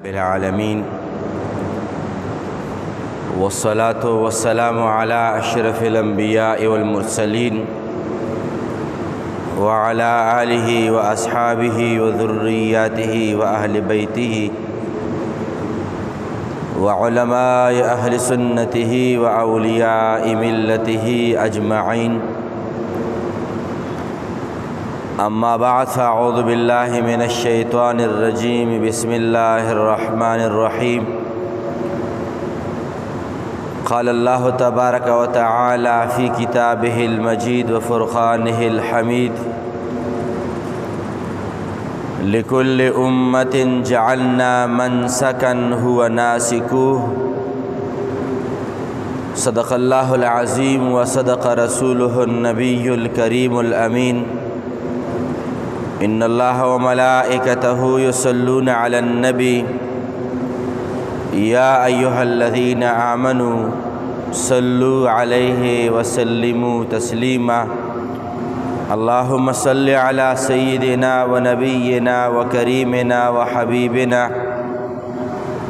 العالمين والصلاة والسلام على أشرف الأنبياء والمرسلين وعلى آله وأصحابه وذرياته وأهل بيته وعلماء أهل سنته وأولياء ملته أجمعين. أما بعد فأعوذ بالله من الشيطان الرجيم. بسم الله الرحمن الرحيم. قال الله تبارك وتعالى في كتابه المجيد وفرقانه الحميد: لكل أمة جعلنا منسكا هو ناسكوه. صدق الله العظيم وصدق رسوله النبي الكريم الأمين. إن الله وملائكته يصلون على النبي يا أيها الذين آمنوا صلوا عليه وسلموا تسليما. اللهم صل على سيدنا ونبينا وكريمنا وحبيبنا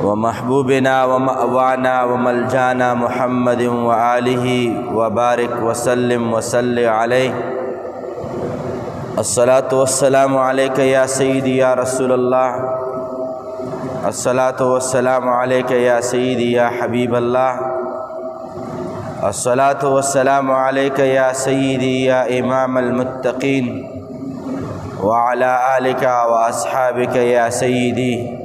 ومحبوبنا ومأوانا وملجانا محمد وآله وبارك وسلم وصل عليه. الصلاة والسلام عليك يا سيدي يا رسول الله. الصلاة والسلام عليك يا سيدي يا حبيب الله. الصلاة والسلام عليك يا سيدي يا إمام المتقين وعلى آلك وأصحابك يا سيدي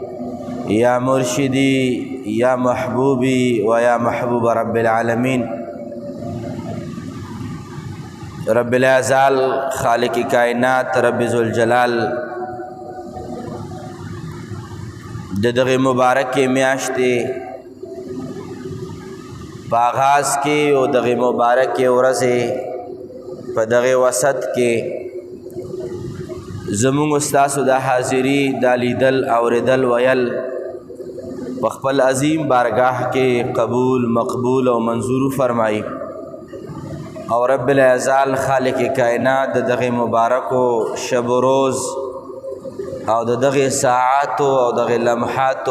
يا مرشدي يا محبوبي ويا محبوب رب العالمين. رب العزال خالق کائنات رب ذوالجلال دغه مبارک میاشتې په آغاز کې او دغه مبارک ورځې په دغه وسط کې زموږ استاسو د حاضری د لیدل اوریدل ویل په خپل عظیم بارگاہ کې قبول مقبول او منظور فرمایي. او رب العزال خالق کائنات دغه مبارکو شب و روز او دغه ساعات او دغه لمحات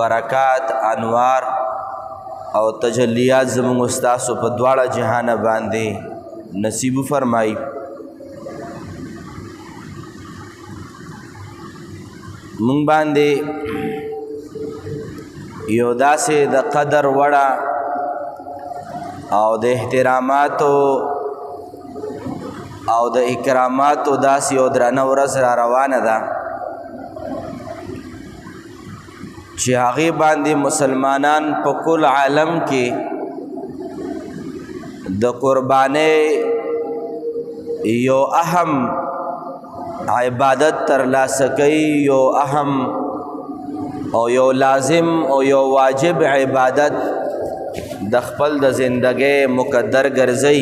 برکات انوار او تجلیات زموږ استاسو په دواړه جهان باندې نصیب فرمایي. مونږ باندې یو داسې د قدر وړه او د احتراماتو او د اکراماتو داسې یو درنه ورځ را روانه ده چې هغې باندې مسلمانان په کل عالم کې د قربانۍ یو اهم عبادت ترلاسه کوي، یو اهم او یو لازم او یو واجب عبادت د خپل د زندګۍ مقدر ګرځي.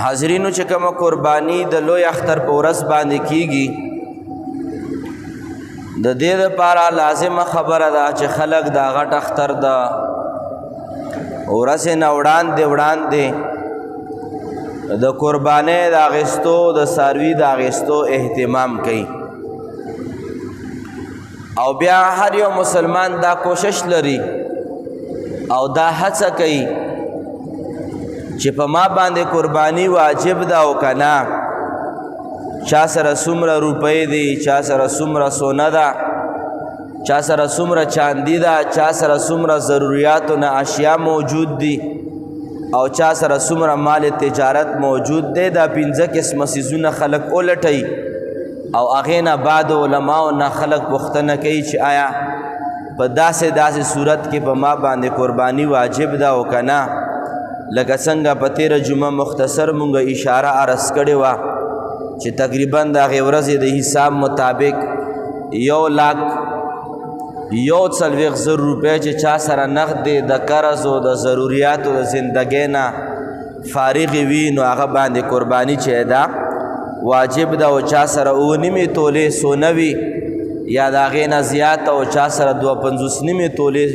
حاضرینو چې کومه قرباني د لوی اختر په ورځ باندې کیږي د دې لپاره لازمه خبره ده چې خلک دا غټ اختر د ورځې نه وړاندې د قربانۍ د اخیستو د څاروي د اخیستو اهتمام کوي. او بیا هر یو مسلمان دا کوشش لري او دا هڅه کوي چې په ما باندې قرباني واجب ده او کنه. چا سره څومره روپۍ دي، چا سره څومره سونه ده، چا سره څومره چاندي ده، چا سره څومره ضروریاتو نه اشیا موجود دي او چا سره څومره مال تجارت موجود دی. دا 5 قسمه څیزونه خلک ولټوي او هغې نه بعد علماو نه خلک پوښتنه کوي چې آیا په داسې صورت کې په ما باندې قرباني واجب ده او که نه. لکه څنګه په تېره جمعه مختصر مونږ اشاره عرض کړې وه چې تقریبا د هغې ورځې د حساب مطابق 1,40,000 روپۍ چې چا سره نقد دی د قرض او د ضروریاتو د زندګۍ نه فارغې وي نو هغه باندې قرباني چې ده واجب ده. او چا سره 9 تولې سونه وي یا د هغې نه زیات او چا سره 52 تولې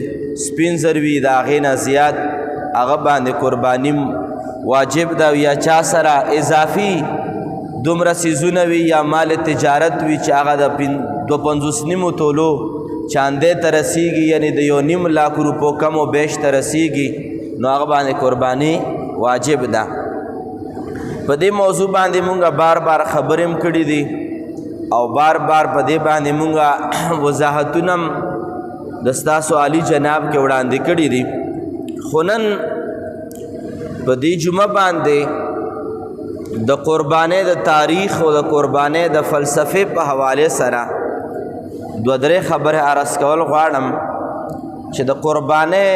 سپین زر وي د هغې نه زیات هغه باندې قرباني واجب ده. یا چا سره اضافي دومره څیزونه وي یا مال تجارت وي چې هغه د 250 نیمو تولو چاندې ته رسیږي یعنی د 1.5 لاک روپو کم و بیش ته رسیږي نو هغه باندې قرباني واجب ده. په دې موضوع باندې مونږ بار بار خبرې هم کړي دي او بار بار په دې باندې مونږ وضاحتونه هم د ستاسو عالی جناب کې وړاندې کړي دي. خو نن په دې جمعه باندې د قربانۍ د تاریخ او د قربانۍ د فلسفې په حواله سره دوه درې خبرې عرض کول غواړم چې د قربانۍ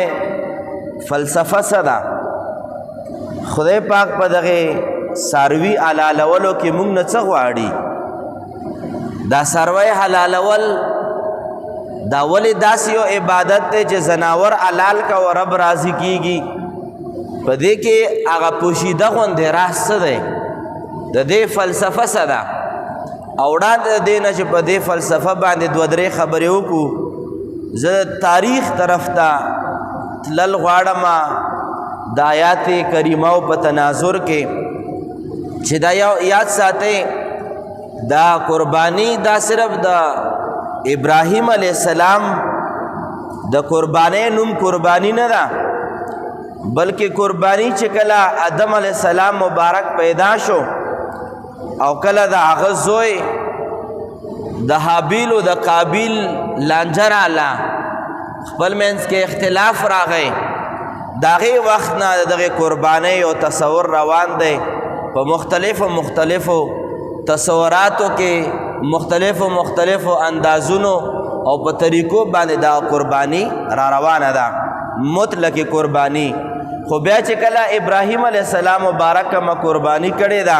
فلسفه څه ده. خدای پاک په دغه څاروي حلالولو کې موږ نه څه غواړي؟ دا څاروی حلالول دا ولې داسې یو عبادت دی چې زناور حلال کا و رب راضي کیږي؟ په دې کې هغه پوشیده غوندې راز څه دی؟ د دې فلسفه څه ده؟ او وړاندې د دې نه چې په دې فلسفه باندې دوه درې خبرې وکړو زه تاریخ طرف ته تلل غواړم د آیات کریمه په تناظر کې چې دا یو یاد ساتئ دا قربانی دا صرف د ابراهیم علیہ السلام د قربانی نوم قربانی نه ده بلکې قربانی چې کله آدم علیہ السلام مبارک پیدا شو او کله د هغه زوی د حابیل او د قابیل لانجه راله خپل منځ کې اختلاف راغی داغه وخت نه دغه قربانی او تصور روان دی په مختلفو تصوراتو کې مختلفو اندازونو او په طریقو باندې دا قربانی را روانه ده مطلق قربانی. خو بیا چې کله ابراهیم علیہ السلام مبارک ما قربانی کړې ده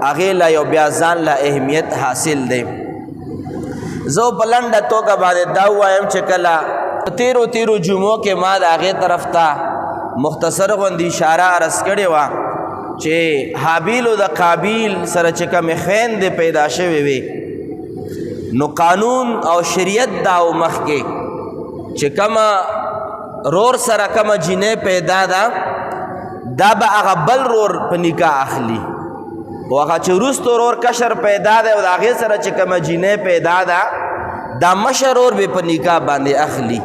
هغې لا یو بیا ځان لا اهمیت حاصل دی. زه په لنډه توګه باندې دا ووایم چې کله تیرو جمعو کې ما د هغې طرف ته مختصر غوندې اشاره عرض کړې وه چې حابیل او د قابیل سره چې کومې خویندې پیدا شوې وې نو قانون او شریعت دا و مخکې چې کومه رور سره کومه جینۍ پیدا ده دا به هغه بل رور په نکاح اخلي او هغه چې وروسته رور کشر پیدا ده او د هغې سره چې کومه جینۍ پیدا ده دا مشر رور به په نکاح باندې اخلي.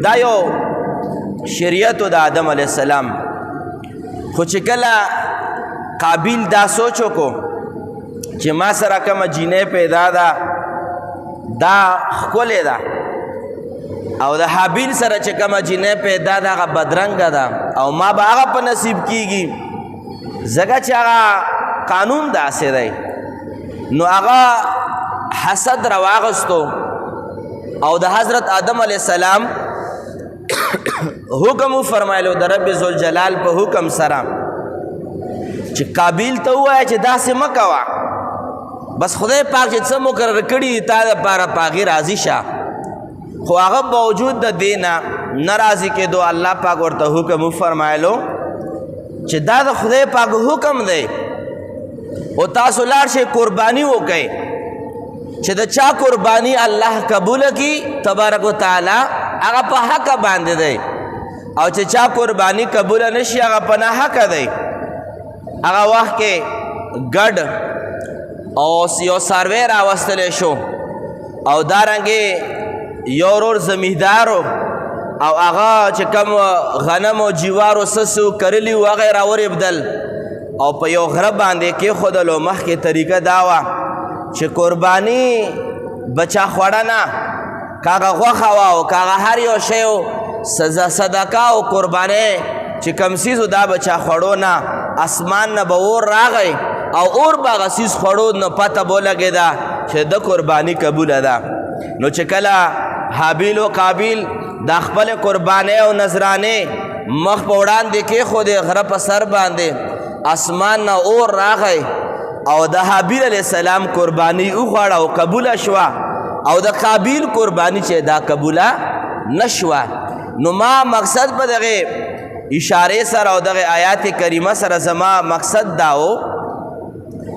دا یو شریعت د آدم علیہ السلام. خو چې کله قابیل دا سوچ وکړو چې ما سره کومه جینۍ پیدا ده دا ښکلې ده او د حابیل سره چې کومه جینۍ پیدا ده هغه بدرنګه ده او ما به هغه په نصیب کیږي ځکه چې هغه قانون داسې دی. نو هغه حسد راواغستو او د حضرت آدم علیہ السلام حکم فرمایلو د رب ذوالجلال په حکم سره چې قابیل ته ووایه چې داسې مه کوه بس خدای پاک چې څه مقرر کړي تا دپاره په هغې راضي شه. خو هغه باوجود د دې نه راضي کېدو الله پاک ورته حکم وفرمایلو چې دا د خدای پاک حکم دی او تاسو لاړ شئ قرباني وکئ چې د چا قربانی الله قبول کی تبارک و تعالی هغه په حق باندې دی او چې چا قربانی قبول نشي هغه په نه حق دی. هغه وخت کې ګډ او یو څاروی راوستلی شو او دارنګې یو ورور زمیندارو او هغه چې کوم غنم او جوارو سسو کرلی و هغه یې راورېبدل او په یو غره باندې کېښودلو. مخکې طریقه دا وه چې قربانی بچا خوړه نه کاغه غوښه وه او کاغه هر یو شی صدقه او قربانی چې کوم څیز دا بچا خوړو نه اسمان نه به اور راغی او اور به هغه څیز خوړو نو پته به ولګېده چې د قربانی قبوله ده. نو چې کله حابیل و قابیل دا خپل قربانی او نذرانې مخ په وړاندې کېښودې غره په سر باندې اسمان نه اور راغی او د حابیل علیہ السلام قربانی وخوړه او قبوله شوه او د قابیل قربانی چې دا قبوله نشوه. نو ما مقصد په دغه اشاره سره او دغه آیات کریمه سره زما مقصد دا و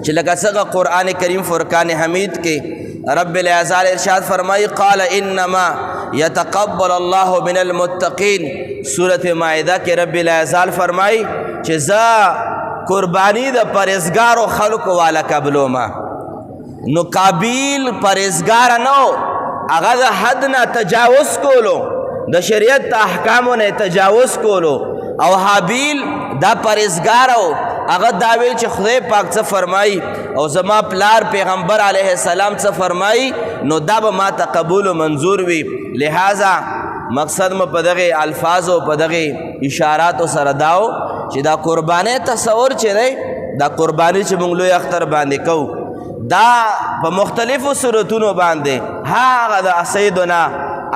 چې لکه څنګه قرآن کریم فرقان حمید کې رب العزال ارشاد فرمائی قال انما یتقبل اللہ من المتقین. سورة مائدہ کے رب العزال فرمائی چې زه قربانی د پرهیزګارو خلکو والا قبلوما نو قابیل پرهیزګار نو هغه د حد نه تجاوز کولو د شریعت د احکامو نه تجاوز کولو او حابیل دا پرهیزګار او هغه دا ویل چې خدای پاک څه فرمایي او زما پلار پیغمبر علیه السلام څه فرمایي نو دا به ما ته قبول و منظور وي لہذا مقصد مو په دغه الفاظو په دغه اشاراتو سره داو چې دا قربانۍ تصور چې دی دا قرباني چې موږ لوی اختر باندې کوو دا په مختلفو صورتونو باندې هغه د سیدنا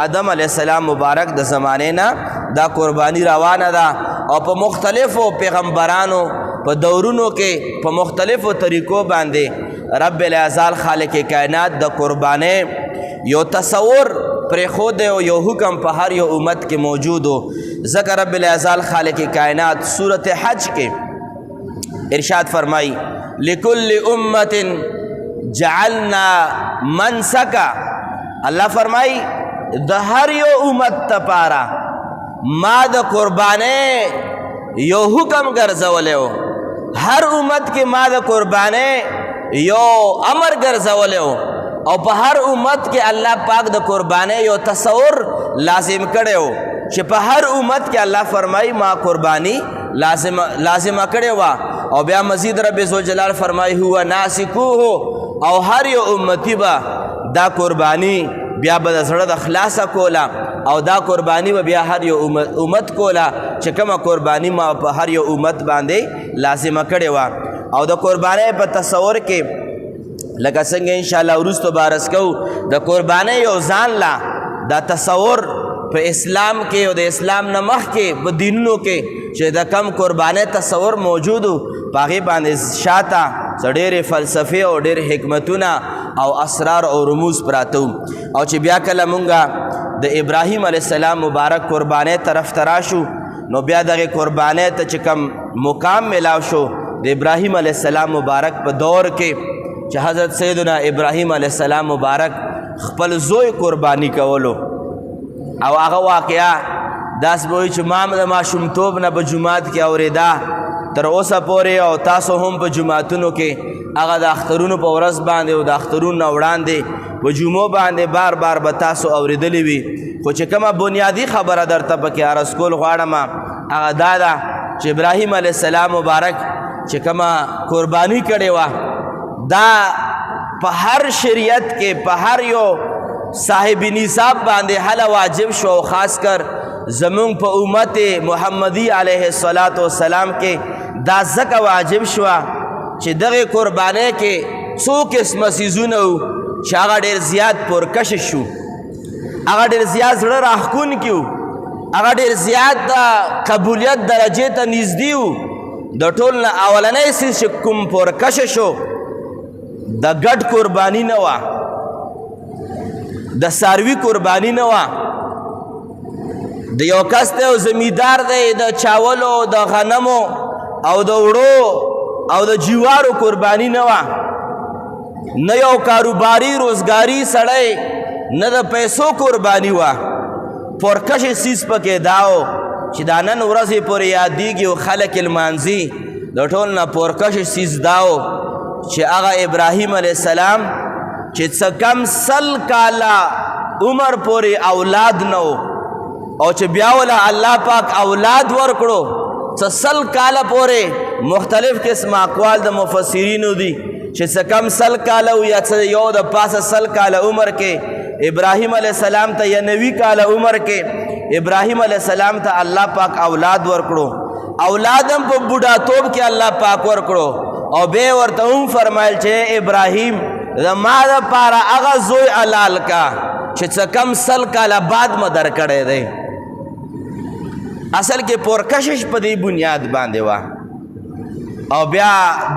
آدم علیه السلام مبارک د زمانې نه دا قربانی روانه ده او په مختلفو پیغمبرانو په دورونو کې په مختلفو طریقو باندې رب العزال خالق کائنات د قربانۍ یو تصور پرېښود او یو حکم په هر یو امت کې موجود و ځکه رب العزال خالق کائنات صورت حج کې ارشاد فرمائی لکل امت جعلنا منسکا اللہ فرمائی د هر یو امت تپارا ما د قربانۍ یو حکم ګرځولی هر امت کې ما د قربانۍ یو امر ګرځولی او په هر امت کې الله پاک د قربانۍ یو تصور لازم کړی و چې په هر امت کې الله فرمایي ما قربانی لازمه کړې وه او بیا مزید رب ذوالجلال فرمایي هو ناسکوه او هر یو امتی به دا قربانی بیا به د زړه د خلاصه کوله او دا قربانی به بیا هر یو امت کوله چې کومه قربانی ما په هر یو امت باندې لازمه کړې وه او د قربانۍ په تصور کې لکه څنګه انشاءالله وروستو بارس کوو د قربانۍ یو ځان لا دا تصور په اسلام کې او د اسلام نه مخکې په دینونو کې چې د کم قربانۍ تصور موجود و په هغې باندې شاته څه ډېرې فلسفې او ډېر حکمتونه او اسرار او رموز پراته او چې بیا کله مونږ د ابراهیم علیه السلام مبارک قربانۍ طرف ته راشو نو بیا دغې قربانۍ ته چې کم مقام ملاو شو د ابراهیم علیه السلام مبارک په دور کې چې حضرت سیدنا ابراهیم علیه السلام مبارک خپل زوی قربانی کولو او هغه واقعه داس به وایي چې ما د ماشومتوب نه په جومات کې اورېده تر اوسه پورې او تاسو هم په جوماتونو کې هغه د اخترونو په ورځ باندې او د اخترونو نه وړاندې په جمعو باندې بار بار به تاسو اورېدلې وي خو چې کومه بنیادي خبره درته پکې عرض کول غواړم هغه دا ده چې ابراهیم علیه السلام مبارک چې کومه قربانی کړې وه دا په هر شریعت کې په هر یو صاحب نصاب باندې هله واجب شو او خاص کر زمونږ په امت محمدی علیه السلام کې دا ځکه واجب شوه چې دغې قربانۍ کې څو قسمه څیزونه وو چې هغه ډېر زیات پرکشش شو هغه ډېر زیات زړه راښکونکي وو هغه ډېر زیات د قبولیت درجې ته نږدې وو د ټول نه اولنی څیز چې کوم پرکشش شو د ګډ قربانی نه وه د څاروي قربانی نه وه د یو کس دی او زمیندار دی د چاولو د غنمو او د وړو او د جوارو قربانی نه وه نه یو کاروباري روزګاري سړی نه د پیسو قربانی وه پرکش څیز پکې دا و چې دا نن ورځې پورې یادېږي او خلک لمانځي د ټول نه پرکش څیز دا و چې هغه ابراهیم علیه السلام چې څه کم 100 کاله عمر پورې اولاد نه و او چې بیا وله الله پاک اولاد ورکړو څه 100 کاله پورې مختلف قسم اقوال د مفسرینو دي چې څه کم 100 کاله و یا څه یو د پاسه 100 کاله عمر کې ابراهیم علیه السلام ته یا 90 کاله عمر کې ابراهیم علیه السلام ته الله پاک اولاد ورکړو اولاد هم په بوډاتوب کې الله پاک ورکړو او بیا ورته هم فرمایل چې ابراهیم زما دپاره هغه زوی حلال کا چې څه کم 100 کاله بعد مه درکړی دی اصل کې پرکشش په دې بنیاد باندې وه او بیا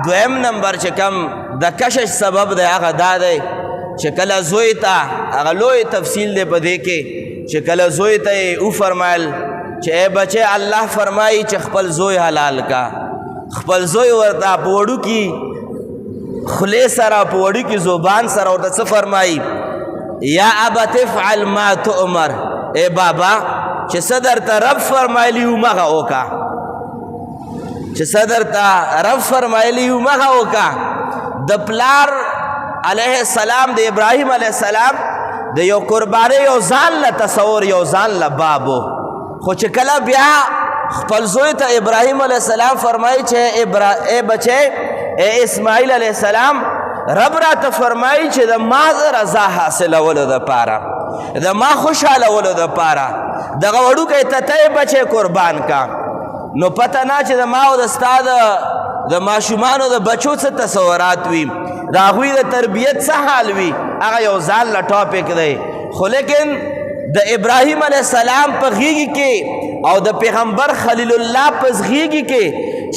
دویم نمبر چې کم د کشش سبب دی هغه دا دی چې کله زوی ته هغه لوی تفصیل دی په دې کې چې کله زوی ته یې وفرمایل چې ای بچی الله فرمایي چې خپل زوی حلال کا خپل زوی ورته په وړوکي خولې سره په وړوکي زبان سره ورته څه فرمایي یا ابت افعل ما تؤمر ای بابا چې څه درته رب فرمایلي همغه وکړه چې صدر ته رب فرمایلی یو مغه وکړه د پلار علیه السلام د ابراهیم علیه السلام د یو قربانۍ یو ځان له تصور یو ځان له باب خو چې کله بیا خپل زوی ته ابراهیم علیه السلام فرمایي چې ای بچی ای اسماعیل علیه السلام رب راته فرمایي چې د ما د رضا حاصلولو دپاره د ما خوشحالولو دپاره دغه وړوکی تتی بچی قربان کا نو پته نه چې د ما او د ستا د ماشومانو د بچو څه تصورات وي د هغوی د تربیت څه حال وي هغه یو ځان له ټاپک دی خو لیکن د ابراهیم علیه السلام په غیږي کې او د پیغمبر خلیل الله په غیږي کې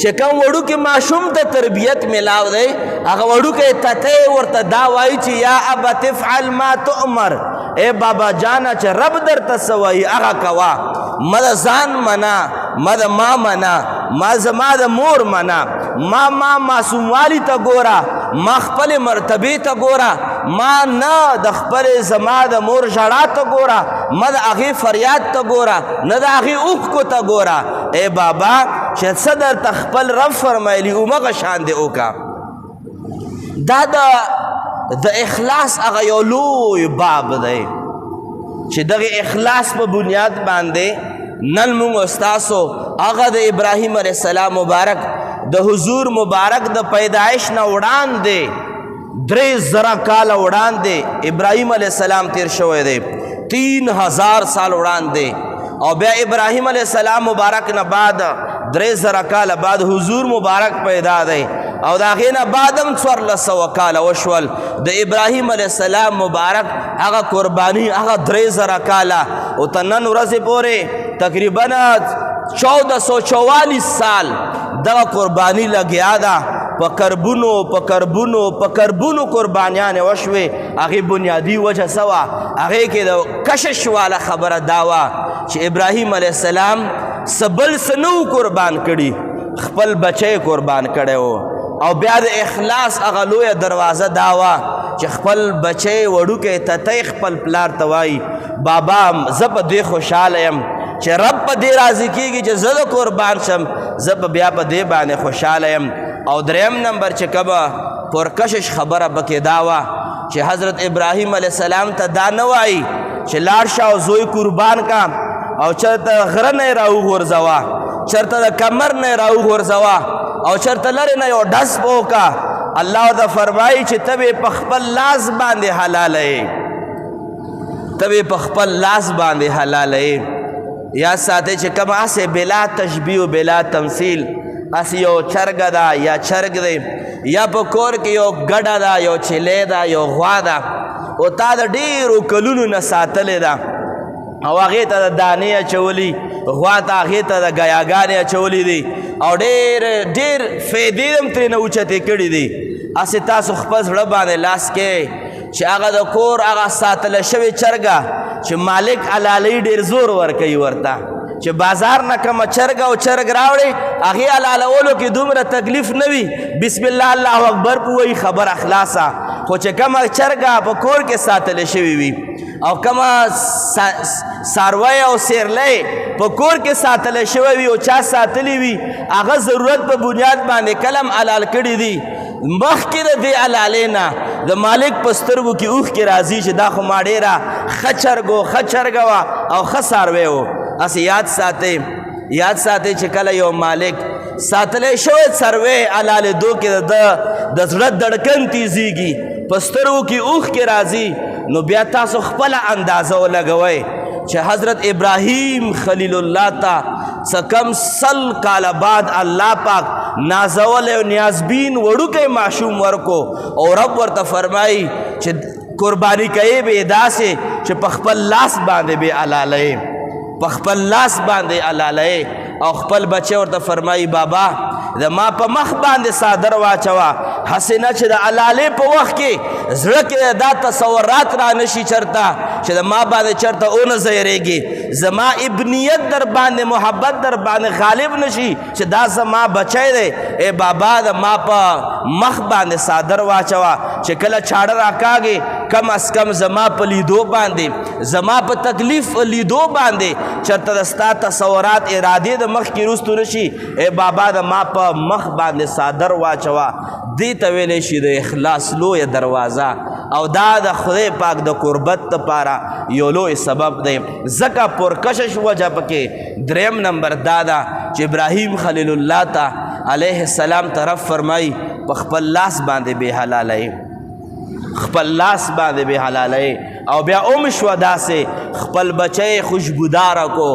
چې کوم وړوکی ماشوم ته تربیت میلاو دی هغه وړوکی تتی ورته دا وایي چې یا ابت افعل ما تؤمر ای بابا جانا چې رب درته څه وایي هغه کوه ما د ځان منا ما د ما منا ما زما د مور منا ما معصوموالي ته ګوره ما خپل مرتبې ته ګوره ما نه د خپل زما د مور ژړا ته ګوره ما د هغې فریاد ته ګوره نه د هغې اوښکو ته ګوره ای بابا چې څه درته خپل رب فرمایلي همغه شان دې وکړه دا د اخلاص هغه یو لوی باب دی چې دغه اخلاص په بنیاد باندې نن موږ ستاسو هغه د ابراهیم علیه السلام مبارک د حضور مبارک د پیدایش نه وړاندې 3000 کاله وړاندې ابراهیم علیه السلام تیر شوی دی 3000 سال وړاندې او بیا ابراهیم علیه السلام مبارک نه بعد 3000 کاله بعد حضور مبارک پیدا دی او د هغې نه بعد هم 1400 کاله وشول د ابراهیم علیه السلام مبارک هغه قرباني هغه 3000 کاله او تر نن ورځې پورې تقریبا 1444 سال دغه قرباني لګیا ده په کربونو په کربونو په کربونو قربانیانې وشوې هغې بنیادي وجه څه وه هغې کې د کشش والا خبره دا وه چې ابراهیم علیه السلام څه بل څه نه و قربان کړي خپل بچی قربان کړی و او بیا د اخلاص هغه لویه دروازه دا وه چې خپل بچی وړوکی تتی خپل پلار ته وایي بابا زه په دې خوشحاله یم چې رب په دې راضي کېږي چې زه د قربان شم زه به بیا په دې باندې خوشحاله یم او دریم نمبر چې کومه پرکشش خبره پکې دا وه چې حضرت ابراهیم علیه السلام ته دا نه وایي چې لاړ شه او زوی قربان کا او چېرته غره نه یې راوغورځوه چېرته د کمر نه یې راوغورځوه او چېرته لرې نه یو ډس به وکړه الله ورته فرمایي چې ته به په خپل لاس باندې حلاله ته به په خپل لاس باندې حلاله یا ساتي چې کوم هسې بلا تشبیه و بلا تمثیل هسې یو چرګه ده یا چرګ دی یا په کور کې یو ګډه ده یو چیلې ده یو غوا ده او تا د ډېرو کلونو نه ساتلې ده او هغې ته د دانې اچولي غوا ته هغې ته د ګیاګانې اچولي دي او ډېر فایدې هم ترېنه اوچتې کړي دي هسې تاسو خپل زړه باندې لاس کې چې هغه د کور هغه ساتله شوې چرګه چې مالک علالۍ ډېر زور ورکوي ورته چې بازار نه کومه چرګ او چرګ راوړي هغې حلالولو کې دومره تکلیف نه وي بسم الله الله اکبر په وایي خبره خلاصه خو چې کومه چرګه په کور کې ساتلې شوې وي او کومه څاروی او سیرلی په کور کې ساتلی شوی وي او چا ساتلی وي هغه ضرورت په بنیاد باندې کلم حلال کړي دي مخکې د دې حلالۍ نه د مالک په سترګو کې اوښکې راځي چې دا خو ما ډېره ښه چرګ و ښه چرګه وه او ښه څاروی و هسې یاد ساتئ چې کله یو مالک ساتلی شوی څاروی حلالېدو کې د زړه دړکن تیزیږي په سترګو کې اوښکې راځي نو بیا تاسو خپله اندازه ولګوئ چې حضرت ابراهیم خلیل الله ته څه کم 100 کاله بعد الله پاک نازولی او نیازبین وړوکی ماشوم ورکو او رب ورته فرمایي چې قرباني کوي به یې داسې چې په خپل لاس باندې به حلالوي په خپل لاس باندې حلالوي او خپل بچی ورته فرمایي بابا د ما په مخ باندې صادر واچوه هسې نه چې د حلالۍ په وخت کې زړه کې دا تصورات را نشي چرته چې د ما باندې چرته ونه ځایرېږي زما ابنیت در باندې محبت در باندې غالب نشي چې دا زما بچی دی ای بابا د ما په مخ باندې صادر واچوه چې کله چاړه راکاږي کم از کم زما په لیدو باندې زما په تکلیف لیدو باندې چېرته د ستا تصورات ارادې د مخکې وروستو نه شي ای بابا د ما په مخ باندې څادر واچوه دې ته ویلی شي د اخلاص لویه دروازه او دا د خدای پاک د قربت دپاره یو لوی سبب دی ځکه پرکشش وجه پکې دریم نمبر دا ده چې ابراهیم خلیل الله ته علیه السلام طرف فرمای په خپل لاس باندې بې حلالوي خپل لاس باندې بې حلالوي او بیا ام شوه داسې خپل بچی خوشبوداره کو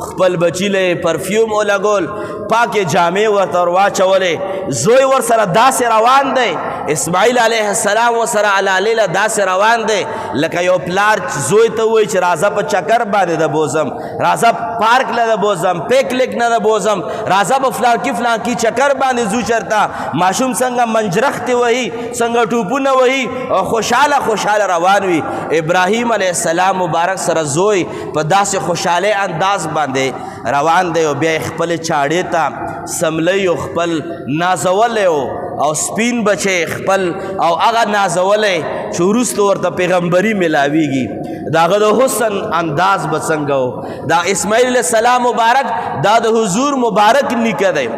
خپل بچی له پرفیوم ولګول پاکې جامې ورته ور واچولې زوی ورسره داسې روان دی اسماعیل علیه السلام ورسره علالیله داسې روان دی لکه یو پلار زوی ته وایي چې راځه په چکر باندې د بوزم راځه پارک له د بوزم پیکنیک نه د بوزم راځه په فلانکي فلانکي چکر باندې ځو چېرته ماشوم څنګه منجرختې وهي څنګه ټوپونه وهي او خوشحاله روان وي ابراهیم علیه السلام مبارک سره زوی په داسې خوشحالۍ انداز باندې روان دی او بیا یې خپلې چاړې ته سملی او خپل نازولی او سپین بچی خپل او هغه نازولی چې وروسته ورته پیغمبري میلاویږي د هغه د حسن انداز به څنګه و دا اسماعیل علیه السلام مبارک دا د حضور مبارک نیکه دی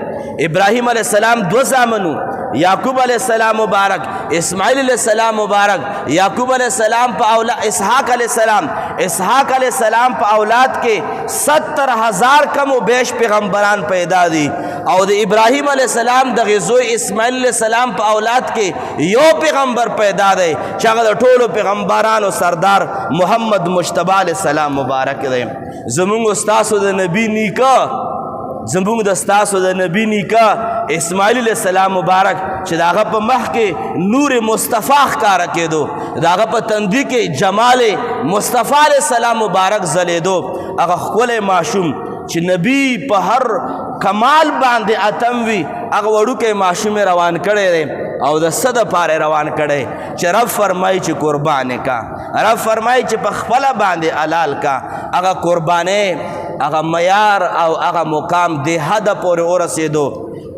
ابراهیم علیه السلام دو زامنو یعقوب علیہ السلام مبارک اسماعیل علیہ السلام مبارک یعقوب علیہ السلام پا اولاد اسحاق علیہ السلام پا اولاد کے 70,000 کم و بیش پیغمبران پیدا دی او د ابراہیم علیہ السلام د غزوی اسماعیل علیہ السلام پا اولاد کے یو پیغمبر پیدا دی چاگه د ټولو پیغمبرانو سردار محمد مجتبی علیہ السلام مبارک دی زمونږ استاسو د نبی نیکه زمونږ د ستاسو د نبی نیکه اسماعیل علیہ السلام مبارک چې د هغه په مخ کې نور مصطفی ښکاره کېدو د هغه په تندي کې جمال مصطفی علیہ السلام مبارک ځلېدو هغه ښکلی ماشوم چې نبی په هر کمال باندې اتم وي هغه وړوکی ماشوم روان کړی دی او د څه دپاره روان کړی چې رب فرمایي چې قربانې کا رب فرمایي چې په خپله باندې حلال کا هغه قربانۍ هغه معیار او هغه مقام د حده پورې ورسېدو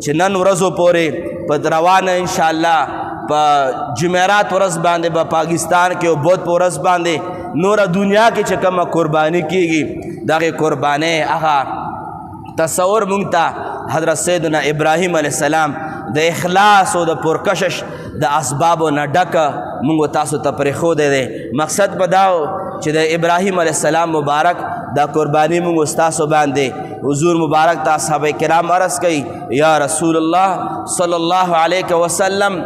چې نن ورځو پورې په روانه انشاءالله په جمعرات ورځ باندې په پاکستان کې او بود په ورځ باندې نوره دنیا کې چې کومه قرباني کېږي دغې قربانۍ هغه تصور مونږ ته حضرت سیدنا ابراهیم علیه السلام د اخلاص او د پرکشش د اسبابو نه ډکه مونږ تاسو ته پرېښودی دی مقصد به دا چې د ابراهیم علیه السلام مبارک دا قربانی مونږ استاسو باندې حضور مبارک ته اصحاب کرام عرض کوي یا رسول الله صلی الله علیه وسلم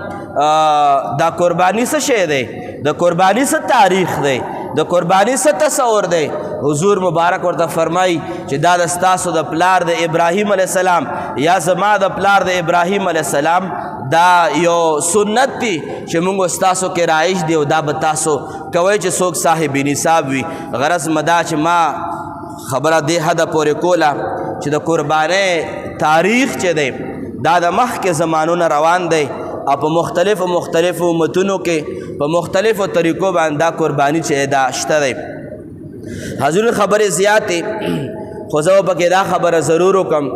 دا قربانی څه شی دی د قربانی څه تاریخ دی د قربانی څه تصور دی حضور مبارک ورته فرمایي چې دا د ستاسو د پلار د ابراهیم علیه السلام یا زما د پلار د ابراهیم علیه السلام دا یو سنت دی چې مونږ ستاسو کې رایج دی او دا به تاسو کوئ چې څوک صاحب نصاب وي غرض مدا چې ما خبره دې حده پورې کوله چې د قربانۍ تاریخ چې دی دا د مخکې زمانو نه روان دی او په مختلفو امتونو کې په مختلفو طریقو باندې دا قرباني چې دا شته دی حضور خبرې زیاتې خو زه پکې دا خبره ضرور وکړم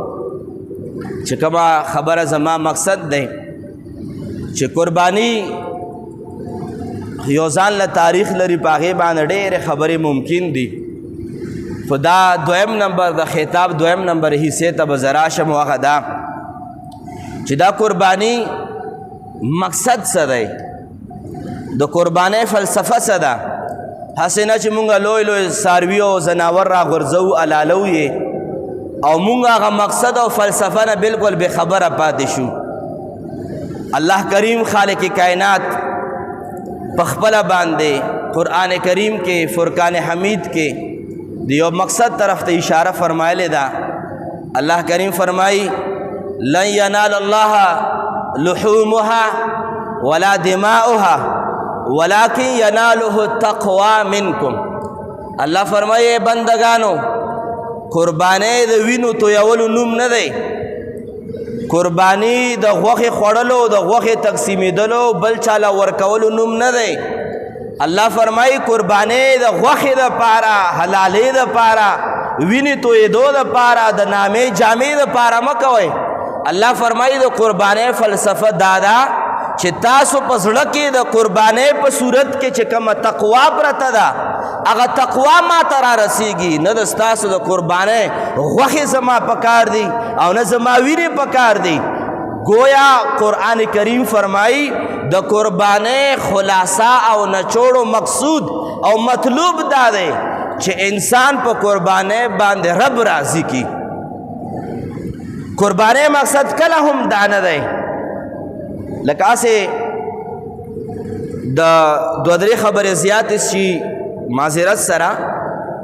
چې کومه خبره زما مقصد دی چې قرباني یو ځان له تاریخ لري په هغې باندې ډېرې خبرې ممکن دي خو دا دویم نمبر د خطاب دویم نمبر حصې ته به زه راشم هغه دا چې دا قرباني مقصد څه دی د قربانۍ فلسفه څه ده هسې نه چې مونږ لوی لوی څاروي او ځناور راغورځوو حلالو یې او مونږ هغه مقصد او فلسفه نه بلکل بېخبره پاتې شو الله کریم خالق کائنات په خپله باندې قرآن کریم کې فرقان حمید کې د یو مقصد طرف ته اشاره فرمایلی ده الله کریم فرمایي لن ینال الله لحومها ولا دماؤها ولكن يناله التقوى منكم الله فرمایي بندگانو قربانۍ د وینو تویولو نوم نه دی قربانی د غوښې خوړلو د غوښې تقسیمېدلو بل چاله ورکولو نوم نه دی الله فرمایي قربانۍ د غوښې دپاره حلالۍ دپاره وینې تویېدو دپاره د نامې جامې دپاره مه کوئ الله فرمایي د قربانۍ فلسفه دا ده چې تاسو په زړه کې د قربانۍ په صورت کې چې کومه تقوا پرته ده هغه تقوا ما ته را رسیږي نه د ستاسو د قربانۍ غوښې زما پکار دي او نه زما وینې پکار دي گویا قرآن کریم فرمائی د قربانۍ خلاصہ او نچوڑ مقصود او مطلوب دا دے چې انسان په قربانۍ باندې رب راضی کی قربانۍ مقصد کله هم دا نه دی لکه اسې د دوه درې خبرې زیاتې شي معذرت سره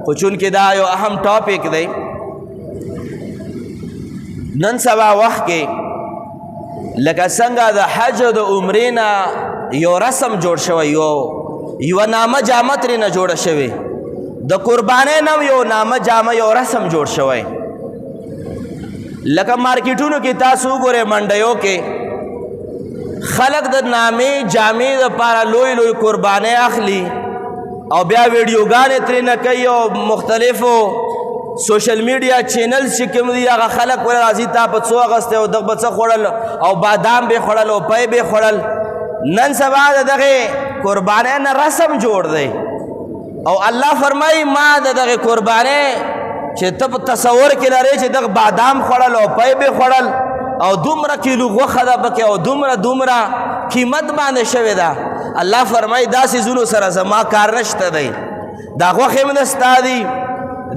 خو چونکې دا یو اهم ټاپک دی نن سبا وخت کې لکه څنګه د حج او د عمرې نه یو رسم جوړ شوی یوه نامه جامه ترې نه جوړه شوې د قربانۍ نه یو نامه جامه یو رسم جوړ شوی لکه مارکیټونو کې تاسو وګورئ منډیو کې خلق د نامې جامې دپاره لوی لوی قربانۍ اخلي او بیا ویډیوګانې ترې نه کوي او مختلفو سوشل میډیا چینلز چې کوم دي هغه خلک ورته راځي تا په څو اغوستی او دغه به څه خوړل او بادام به خوړل او پی به خوړل نن سبا د دغې قربانۍ نه رسم جوړ دی او الله فرمایي ما د دغې قربانۍ چې ته په تصور کې لرې چې دغه بادام خوړل او پی به خوړل او دومره کیلو غوښه ده پکې او دومره قیمت باندې شوې ده الله فرمایي دا څیزونو سره زما کار نشته دی دا غوښې هم د ستا دي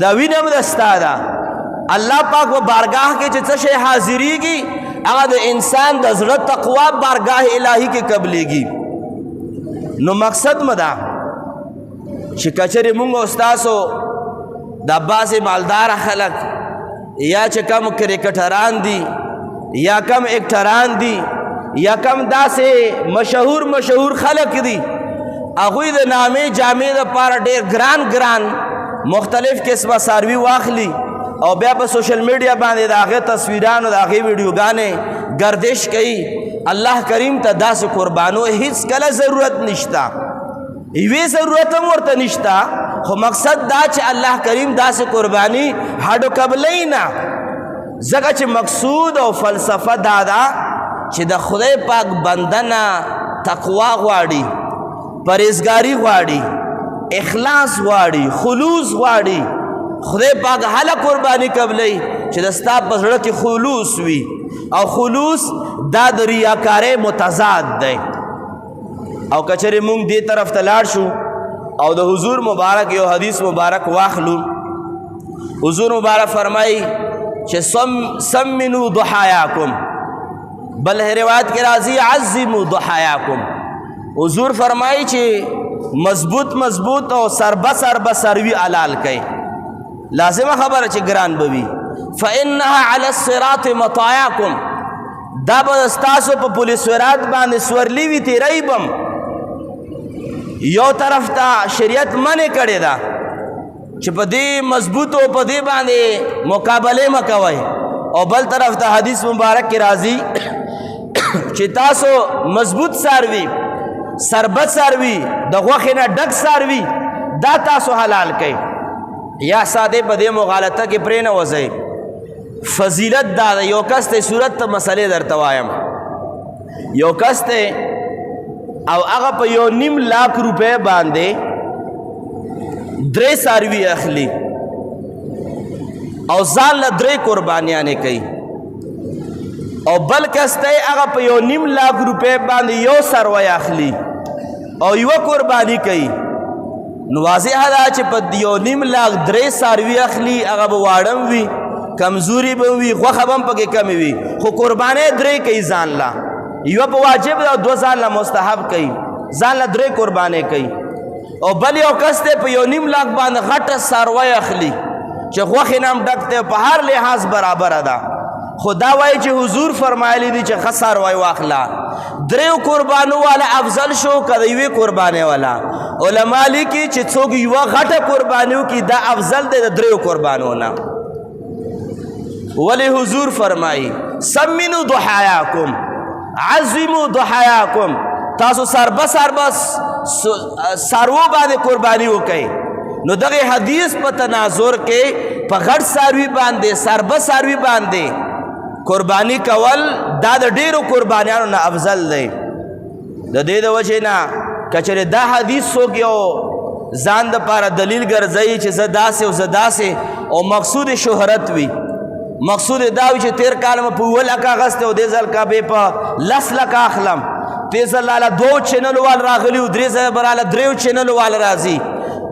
دا وینه هم د ستا ده الله پاک په بارګاه کې چې څه شی حاضریږي هغه د انسان د زړه تقوا بارګاه الهي کې قبلیږي نو مقصد مه ده چې کچرې مونږ او ستاسو دا بعضې مالداره خلک یا چې کم کرکټران دي یا کم اکټران دي یا کم داسې مشهور خلک دي هغوی د نامې جامې دپاره ډېر ګران مختلف قسمه څاروي واخلي او بیا په سوشل میډیا باندې د هغې تصویرانو د هغې ویډیوګانې گردش کوي الله کریم ته داسې قربانو هیڅ کله ضرورت نشته یوې ضرورت هم ورته نشته خو مقصد دا چې الله کریم داسې قرباني هډو قبلوي نه ځکه چې مقصود او فلسفه دا ده چې د خدای پاک بنده نه تقوا غواړي پرهیزګاري غواړي اخلاص غواړي خلوص غواړي خدای پاک هله قرباني قبلوي چې د ستا په زړه کې خلوص وي او خلوص دا د ریاکارۍ متضاد دی او کچرې مونږ دې طرف ته لاړ شو او د حضور مبارک یو حدیث مبارک واخلو حضور مبارک فرمایي چې سمنوا ضحایاکم بل روایت کې راځي عظموا ضحایاکم حضور فرمایي چې مضبوط او سربه سروي حلال کئ لازمه خبره چې ګران به وي فانها علی الصراط مطایاکم دا به ستاسو په پل صراط باندې سورلی وي تیری بم یو طرف ته شریعت منع کړې ده چې په دې مضبوط او په دې باندې مقابله مه کوئ او بل طرف ته حدیث مبارک کې راځي چې تاسو مضبوط څاروي سربت څاروي د غوښې نه ډک څاروي دا تاسو حلال کئ یا ساده په دې مغالطه کې پرې نه وځئ فضیلت دا ده یو کس ته صورت ته مسئلې درته وایم یو کس ته او هغه په 1.5 لاکھ روپۍ باندې 3 څاروي اخلي او ځان له 3 قربانیانې کوي او بل کس ته هغه په 1.5 لاکھ روپۍ باندې یو څاروی اخلي او یوه قرباني کوي نو واضحه ده چې په 1.5 لاکھ 3 څاروي اخلي هغه به واړه وي کمزوري به وي غوښه به هم پکې کمې وي خو قربانۍ 3 کوي ځان له یوه په واجب ده او 2 ځان له مستحب کوي ځان له 3 قربانۍ کوي او بل یو کس دی په 1.5 لاکھ باندې غټه څاروی اخلي چې غوښې نه هم ډک دی په هر لحاظ برابره ده خو دا وایي چې حضور فرمایلی دي چې ښه څاروی واخله 3 قربانو والا افضل شو که د یوې قربانۍ والا علما لیکي چې څوک یوه غټه قرباني وکړي دا افضل دی د 3 قربانو نه ولی حضور فرمایي سمنوا ضحایاکم عظموا ضحایاکم تاسو سربه څاروو باندې قرباني وکئ نو دغه حدیث په تناظر کې په غټ څاروي باندې سربه څاروي باندې قرباني کول دا د ډیرو قربانیانو نه افضل دی د دې د وجې نه که چېرې دا حدیث څوک یو ځان دپاره دلیل ګرځوي چې زه داسې او زه داسې او مقصود شهرت وي، مقصود دا وي چې تیر کال مې په 2 لکه اخیستی او دې ځل که به په 10 لکه اخلم، دې ځل راله 2 چینلو وال راغلي او درې ځله به راله 3 چینلو وال راځي،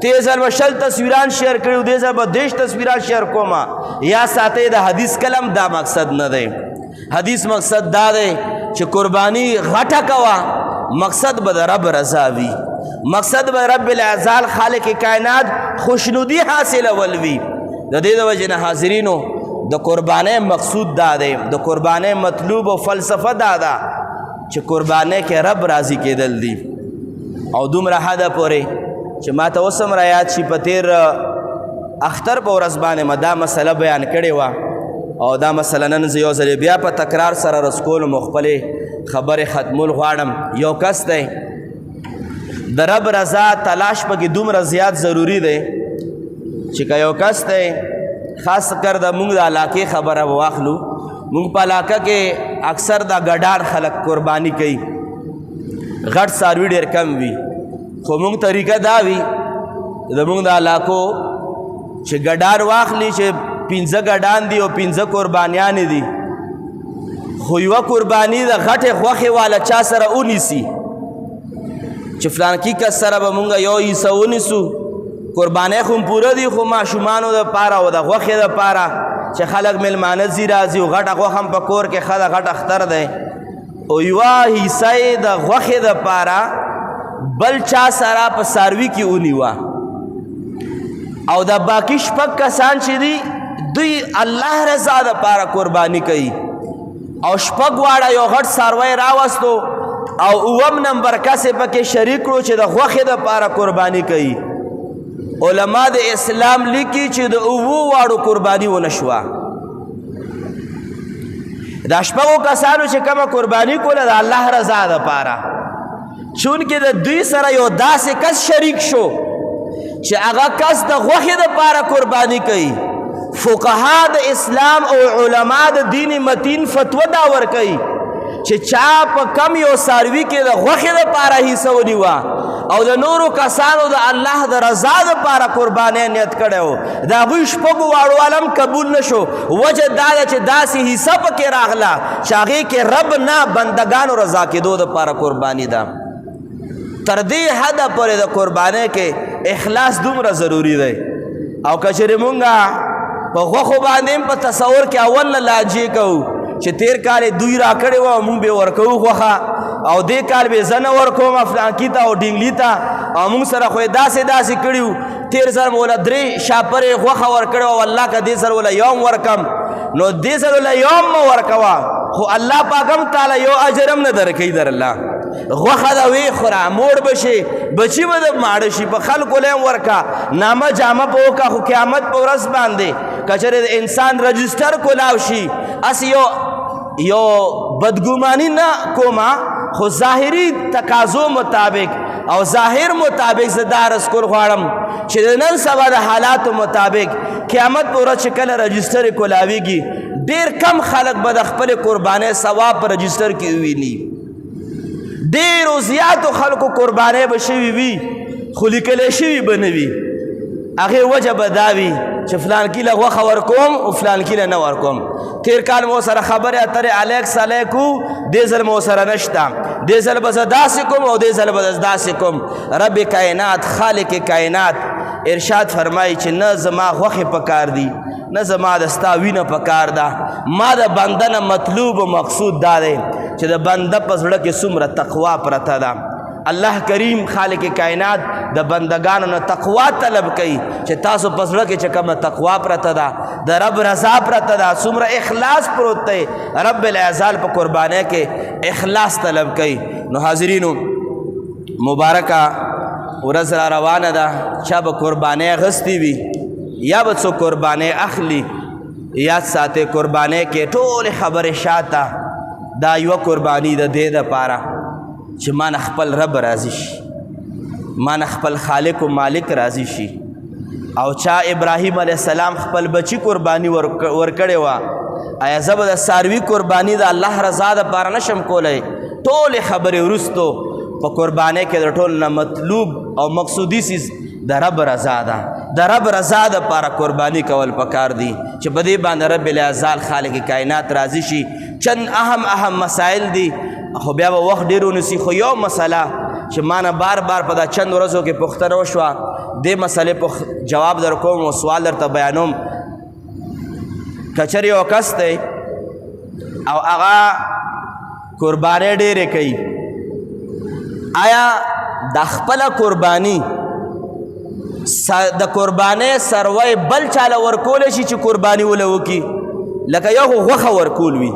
دې ځل به 20 تصویران شیر کړي او دې ځل به 30 تصویران شیر کومه. یا ساتئ د حدیث کلم دا مقصد نه دی. حدیث مقصد دا دی چې قربانی غټه کوه، مقصد به د رب رضا وي، مقصد به رب العزال خالق کائنات خوشنودی حاصلول وي. د دې د وجې نه حاضرینو د قربانۍ مقصود دا دی، د قربانۍ مطلوب او فلسفه دا ده چې قربانۍ کې رب راضي کېدل دي. او دومره حده پورې چې ما ته اوس هم رایاد شي په تیر اختر په ورځ باندې ما دا مسله بیان کړې وه او دا مسله نن زه یو ځلې بیا په تکرار سره رسکولو مو خپلې خبرې ختمول غواړم. یو کس دی د رب رضا تلاش پکې دومره زیات ضروری دی چې که یو کس دی خاص کر د مونږ د علاقې خبره به واخلو، مونږ په علاقه کې اکثر دا ګډاړ خلک قرباني کوي، غټ څاروي ډېر کم وي، خو مونږ طریقه دا وي د مونږ د علاقو چې ګډار واخلي چې 15 ګډان دي او 15 قربانیانې دي، خو یوه قرباني د غټې غوښې والا چا سره ونیسي چې فلانکي کس سره به مونږ یو حصه ونیسو، قربانۍ خو پوره دي خو ماشومانو دپاره او د غوښې دپاره چې خلک میلمانه ځي راځي او غټه غوښه هم په کور کې ښه ده، غټ اختر دی، او یوه حصه یې د غوښې دپاره بل چا سره په څاروي کې ونیوه، او د باقي 6 کسان چې دي دوی الله رضا دپاره قرباني کوي، او 6 واړه یو غټ څاروی راوستو او 9 نمبر کس یې پکې شریک کړو چې د غوښې دپاره قرباني کوي. علما د اسلام لیکي چې د 9 واړو قرباني ونه شوه. دا 6 کسانو چې کومه قرباني کوله د الله رضا دپاره، چونکې د دوی سره یو داسې کس شریک شو چې هغه کس د غوښې دپاره قرباني کوي. فقها د اسلام او علما د دین متین فتوا دا ورکوي چې چا په کم یو څاروي کې د غوښې دپاره حصه ونیوه او د نورو کسانو د الله د رضا دپاره قربانۍ نیت کړی و، د هغوی 6 واړو هم قبول نه شو. وجه دا ده چې داسې حصه پکې راغله چې هغې کې رب نه بندګانو رضا کېدو دپاره قرباني ده. تر دې حده پورې د قربانۍ کې اخلاص دومره ضروري دی. او که چېرې مونږ په غوښو باندې هم په تصور کې اول نه لانجې کوو چې تیر کال دوی را کړې وه او مونږ به ورکوو غوښه، او دې کال به زه نه ورکوم فلانکي ته او ډینګلي ته، او مونږ سره خو یې داسې کړي وو، تیر ځل مو وله 3 شاپرې غوښه ورکړې وه، والله که دې ځل وله یو هم ورکم نو دې ځل وله یو هم مه ورکوه، خو الله پاک هم تعالی یو اجر هم نه درکوي در الله. غوښه ده ویې خوره، موړ به شي، بچي به د ماړه شي، په خلکو له هم ورکه، نامه جامه به وکړه، خو قیامت په ورځ باندې که چېرې د انسان رجسټر کولاو شي، هسې یو بدګماني نه کومه، خو ظاهري تقاضو مطابق او ظاهر مطابق زه دا عرض کول غواړم چې د نن سبا د حالاتو مطابق قیامت په ورځ چې کله رجسټر کولاویږي، ډېر کم خلک به د خپلې قربانۍ ثواب په رجسټر کې وویني، ډېرو زیاتو خلکو قربانۍ به شوي وي خو لیکلی شوي به نه وي. هغې وجه به دا وي چې فلانکي له غوښه ورکوم او فلانکي له نه ورکوم. تیر کال مو سره خبرې اترې الیک سلیک وو، دې ځل مو سره نشته، دې ځل به زه داسې کوم او دې ځل به زه داسې کوم. رب کائنات خالق کائنات ارشاد فرمایي چې نه زما غوښې پکار دي نه زما د ستا وینه پکار ده، ما د بنده نه مطلوب و مقصود دا دی چې د بنده په زړه کې څومره تقوا پرته ده. الله کریم خالق کائنات د بندگانو نه تقوا طلب کوي چې تاسو په زړه کې چې کومه تقوا پرته ده، د رب رضا پرته ده، څومره اخلاص پروت دی، رب العزال په قربانۍ کې اخلاص طلب کوي. نو حاضرینو مبارکه ورځ را روانه ده، چا به قربانۍ اخیستې وي یا به څوک قربانۍ اخلي، یاد ساتئ قربانۍ کې ټولې خبرې شاته، دا یوه قرباني د دې دپاره چې ما نه خپل رب راضي شي، ما نه خپل خالق و مالک راضي شي. او چا ابراهیم علیه السلام خپل بچی قرباني ورکړې وه، آیا زه به د څاروي قرباني د الله رضا دپاره نشم کولی؟ ټولې خبرې وروستو په قربانۍ کې د ټولو نه مطلوب او مقصودي څیز د رب رضا ده. د رب رضا دپاره قرباني کول پکار دي چې په دې باندې رب العزال خالق کائنات راضي شي. چند اهم مسائل دي خو بیا به وخت ډېر ونیسي، خو یو مسله چې ما نه بار بار په دا چند ورځو کې پوښتنه وشوه، دې مسلې جواب در کوم او سوال درته بیانوم. که چېرې یو کس دی او هغه قربانۍ ډېرې کوي، آیا د خپله قرباني د قربانۍ سروی بل چاله ورکولی شي چې قرباني وله وکړي؟ لکه یو خو غوښه ورکول وي،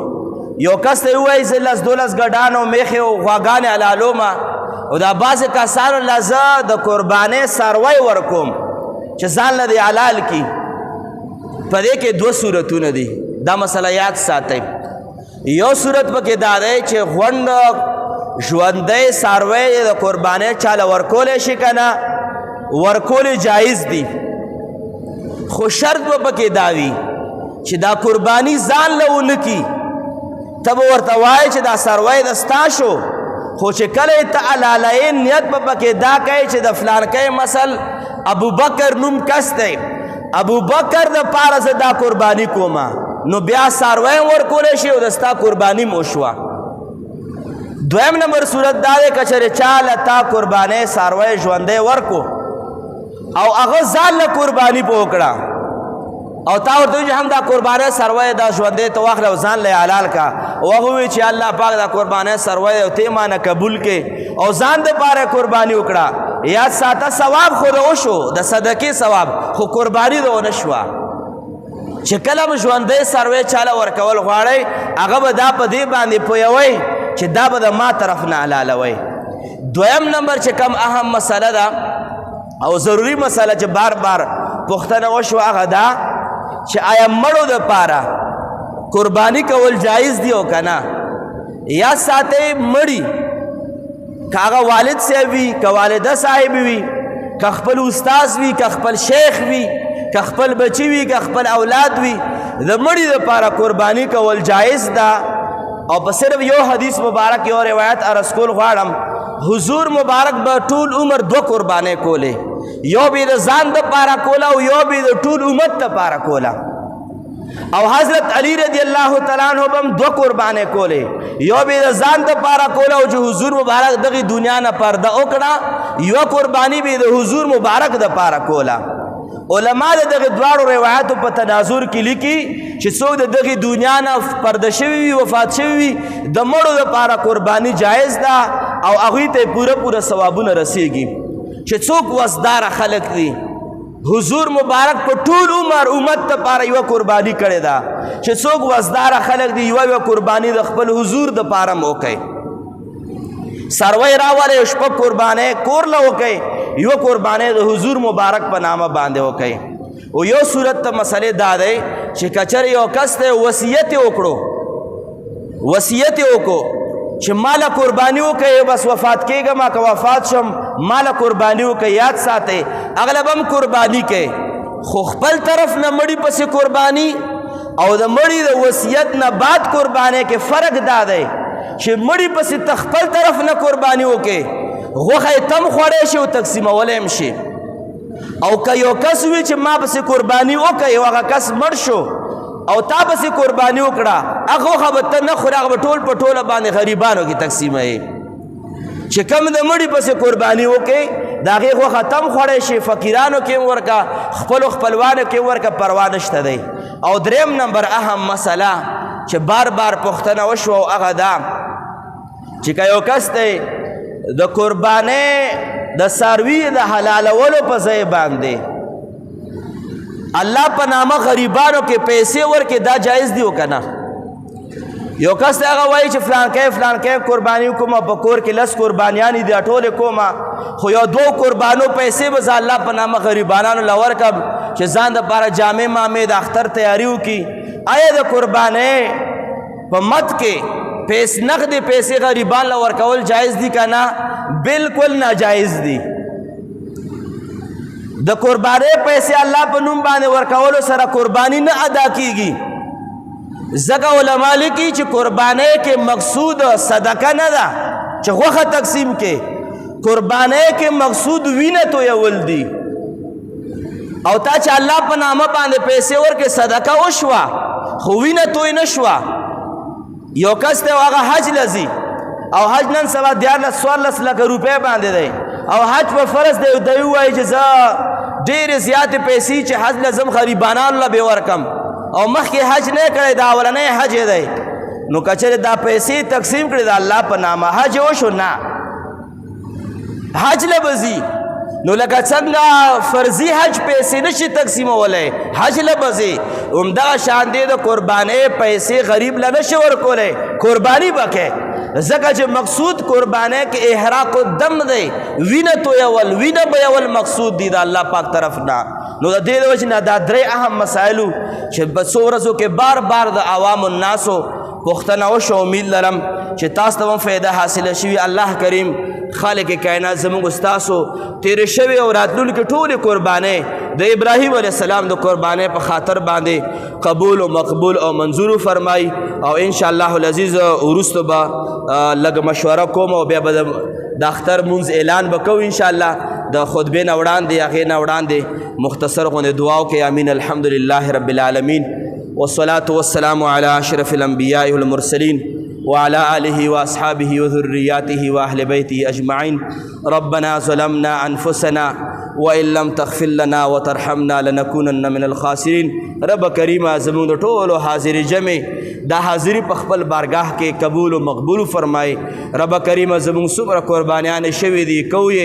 یو کس ته ووایي زه 10-12 ګډان او میښې او غواګانې حلالومه، او دا بعضې کسانو له زه د قربانۍ سروی ورکوم چې ځان له دې حلال کړي. په دې کې 2 صورتونه دي، دا مسله یاد ساتئ. یو صورت پکې دا دی چې غونډ ژوندی څاروی د قربانۍ چاله ورکولی شي که نه، ورکول جایز دي، خو شرط به پکې دا وي چې دا قرباني ځان له ونه کي. ته به ورته وایې چې دا څاروی د ستا شو، خو چې کله یې ته حلالوې نیت به پکې دا کوې چې د فلانکی مثل ابوبکر نوم کس دی، ابوبکر دپاره زه دا قرباني کومه، نو بیا څاروی هم ورکولی شي او د ستا قرباني م وشوه. دویم نمبر صورت دا دی که چېرې چا له تا قربانۍ څاروی ژوندی ورکو او هغه ځان له قرباني په وکړه، او تا ورته وایي چې هم دا قربانۍ څاروی دا ژوندی ته واخله او ځان له حلال کا، او هغه وایي چې الله پاک دا قربانۍ څاروی دی او ته ما نه قبول کې او ځان دپاره قرباني وکړه. یاد ساته ثواب خو د وشو، د صدقې ثواب، خو قرباني د ونه شوه. چې کله به ژوندی څاروی چاله ورکول غواړئ، هغه به دا په دې باندې پوهوئ چې دا به د ما طرف نه حلالوئ. دویم نمبر چې کم اهم مسله ده او ضروری مسله چې بار بار پوښتنه وشوه هغه دا چې آیا مړو دپاره قرباني کول جایز دي او که نه؟ یا ساتئ مړي، که هغه والد صاحب وي، که والده صاحب وي، که خپل استاذ وي، که خپل شیخ وي، که خپل بچی وي، که خپل اولاد وي، د مړي دپاره قرباني کول جایز ده. او په صرف یو حدیث مبارک یو روایت عرض کول غواړم. حضور مبارک به ټول عمر 2 قربانۍ کولې، یو به یې د ځان دپاره کوله او یو به یې د ټول امت دپاره کوله. او حضرت علی رضی الله تعالی عنہ به هم 2 قربانۍ کولې، یو به یې د ځان دپاره کوله او چې حضور مبارک دغې دنیا نه پرده وکړه، یوه قرباني به یې د حضور مبارک دپاره کوله. علما د دغه دواړو روایاتو په تناظر کې لیکي چې څوک د دغه دنیا نه پرده شوي وي، وفات شوي وي، د مړو دپاره قرباني جایز ده او هغوی ته پوره ثوابونه رسیږي. چې څوک وزداره خلک دي، حضور مبارک په ټول عمر امت دپاره یوه قرباني کړې ده، چې څوک وزداره خلک دي یوه قرباني د خپل حضور دپاره م وکئ. څاروی راولئ، 6 قربانۍ کور له وکئ، یوه قربانۍ د حضور مبارک په نامه باندې وکئ. او یو صورت ته مسلې دا دی چې که چېرې یو کس دی وصیت یې وکړو، وصیت یې وکړو چې ما له قرباني وکئ، بس وفات کېږم، که وفات شم ما له قرباني وکئ. یاد ساتئ اغلب هم قرباني کوي، خو خپل طرف نه مړي پسې قرباني او د مړي د وصیت نه بعد قربانۍ کې فرق دا دی چې مړي پسې ته خپل طرف نه قرباني وکړې، غوښه یې تم خوړی شي او تقسیمولی هم شي. او که یو کس وي چې ما پسې قرباني وکړه، یو هغه کس مړ شو او تا پسې قرباني وکړه، هغه غوښه به ته نه خورې، هغه به ټول په ټوله باندې غریبانو کې تقسیموي. چې کم د مړي پسې قرباني وکړې، د هغې غوښه تم خوړی شي، فقیرانو کې هم ورکه، خپلو خپلوانو کې هم ورکه، پروا نشته دی. او دریم نمبر اهم مسله چې بار بار پوښتنه وشوه او هغه دا چې که یو کس دی د قربانۍ د څاروي د حلالولو په ځای باندې الله په نامه غریبانو کې پیسې ورکړي، دا جایز دی او که نه؟ یو کس هغه وایي چې فلانکی قرباني کومه، په کور کې 10 قربانیانې دي ټولې کومه، خو یو 2 قربانو پیسې به زه الله په نامه غریبانانو له ورکړم چې ځان دپاره جامې مامې د اختر تیاري وکړي. آیا د قربانۍ په مد کې نقدې پیسې غریبان له ورکول جایز دي که نه؟ بالکل ناجایز دي. د قربانۍ پیسې الله په نوم باندې ورکولو سره قرباني نه ادا کیږي. ځکه علما لیکي چې قربانۍ کې مقصود صدقه نه ده چې غوښه تقسیم کې، قربانی کې مقصود وینه تویول دي او تا چې الله په نامه باندې پیسې ورکې صدقه وشوه خو وینه توی نه شوه یو کس دی هغه حج لځي او حج نن سبا 14 لکه روپۍ باندې دی او حج په فرض دی دوی وایي چې زه ډېرې زیاتې پیسې چې حج لځم غریبانانو له به ورکم او مخکې حج نه کړی دا اولنی حج دی نو که چېرې دا پیسې تقسیم کړي د الله په نامه حج وشو نه حج له به ځي نو لکه څنګه فرضي حج پیسې نشي تقسیمولی حج له به ځي همدغه شان دی د قربانۍ پیسې غریب له نشي ورکولی قرباني به کوې ځکه چې مقصود قربانۍ کې احراق الدم دی وینه تویول وینه بیول مقصود دی د الله پاک طرف نه نو د دې د وجې نه دا درې اهم مسایلو چې په څو ورځو کې بار بار د عوام الناسو پوښتنه وشو امید لرم چې تاسو ته هم فایده حاصله شوي الله کریم خالق کائنات زموږ ستاسو تیرې شوې او راتلونکې ټولې قربانۍ د ابراهیم علیه السلام د قربانۍ په خاطر باندې قبول او مقبول او منظور فرمای او ان شاء الله العزیز وروسته به لږ مشوره کوم او بیا به د اختر مونځ اعلان به کوو ان شاء الله د خطبې نه وړاندې هغې نه وړاندې مختصر غوندې دعا وکړئ امین الحمدلله رب العالمین والصلاة والسلام على أشرف الأنبياء والمرسلين وعلى آله وأصحابه وذرياته وأهل بيته أجمعين ربنا ظلمنا أنفسنا وإن لم تغفر لنا وترحمنا لنكونن من الخاسرين رب کریم زمون ټولو حاضر جمع دا حاضری په خپل بارگاه کې قبول و مقبول فرمائے رب کریم زمون څومره قربانیان شوي دي کوی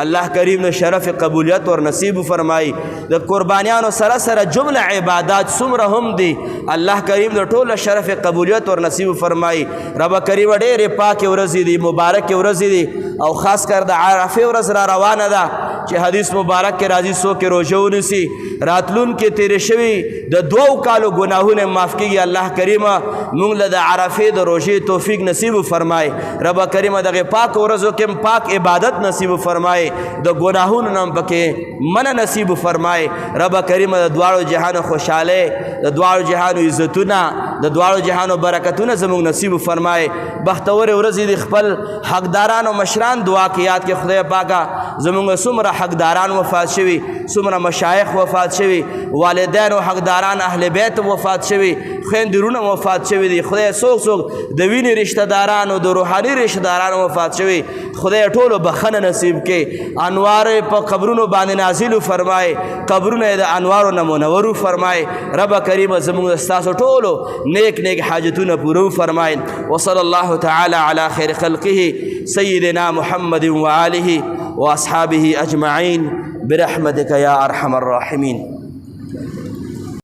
الله کریم نو شرف قبولیت ور نصیب فرمائے د قربانیانو سره سره جمله عبادات څومره هم دي الله کریم نو ټول شرف قبولیت ور نصیب فرمائے رب کریم ډېرې پاکې ورځې دي مبارکې ورځې دي او خاص کر د عرفې ورځ را روانه ده چې حدیث مبارک کې راځي څوک روژه ونیسي راتلونکې تېرې شوي د 2 کالو ګناهونه معاف کېږي الله کریمه موږ له د عرفې د روژې توفیق نصیب فرمای رب کریمه دغه پاک ورځو کې پاک عبادت نصیب فرمای د ګناهونو نه پکې منع نصیب فرمای رب کریمه د دواړو جهانو خوشحاله د دواړو جهانو عزتونه د دواړو جهانو برکتونه زموږ نصیب فرمای بختور ورځې د خپل حقدارانو مشران دعا کې یاد کې خدای پاکه زموږ څومره حقداران وفات شوي څومره مشایخ وفات شوي والدین او حقداران اهل بیت وفات شوي خویندرونه وفات شوي دي خدای څوک څوک د وینې رشته دارانو د روحاني رشته دارانو وفات شوي خدای ټولو بخښنه نصیب کې انوار په قبرونو باندې نازل فرمای قبرونه د انوارو نه منورو فرمای رب کریم زموږ ستاسو ټولو نیک نیک حاجتونه پوره فرمای وصلی الله تعالی علی خیر خلقه سیدنا محمد وآله واصحابه اجمعین برحمتك یا ارحم الراحمین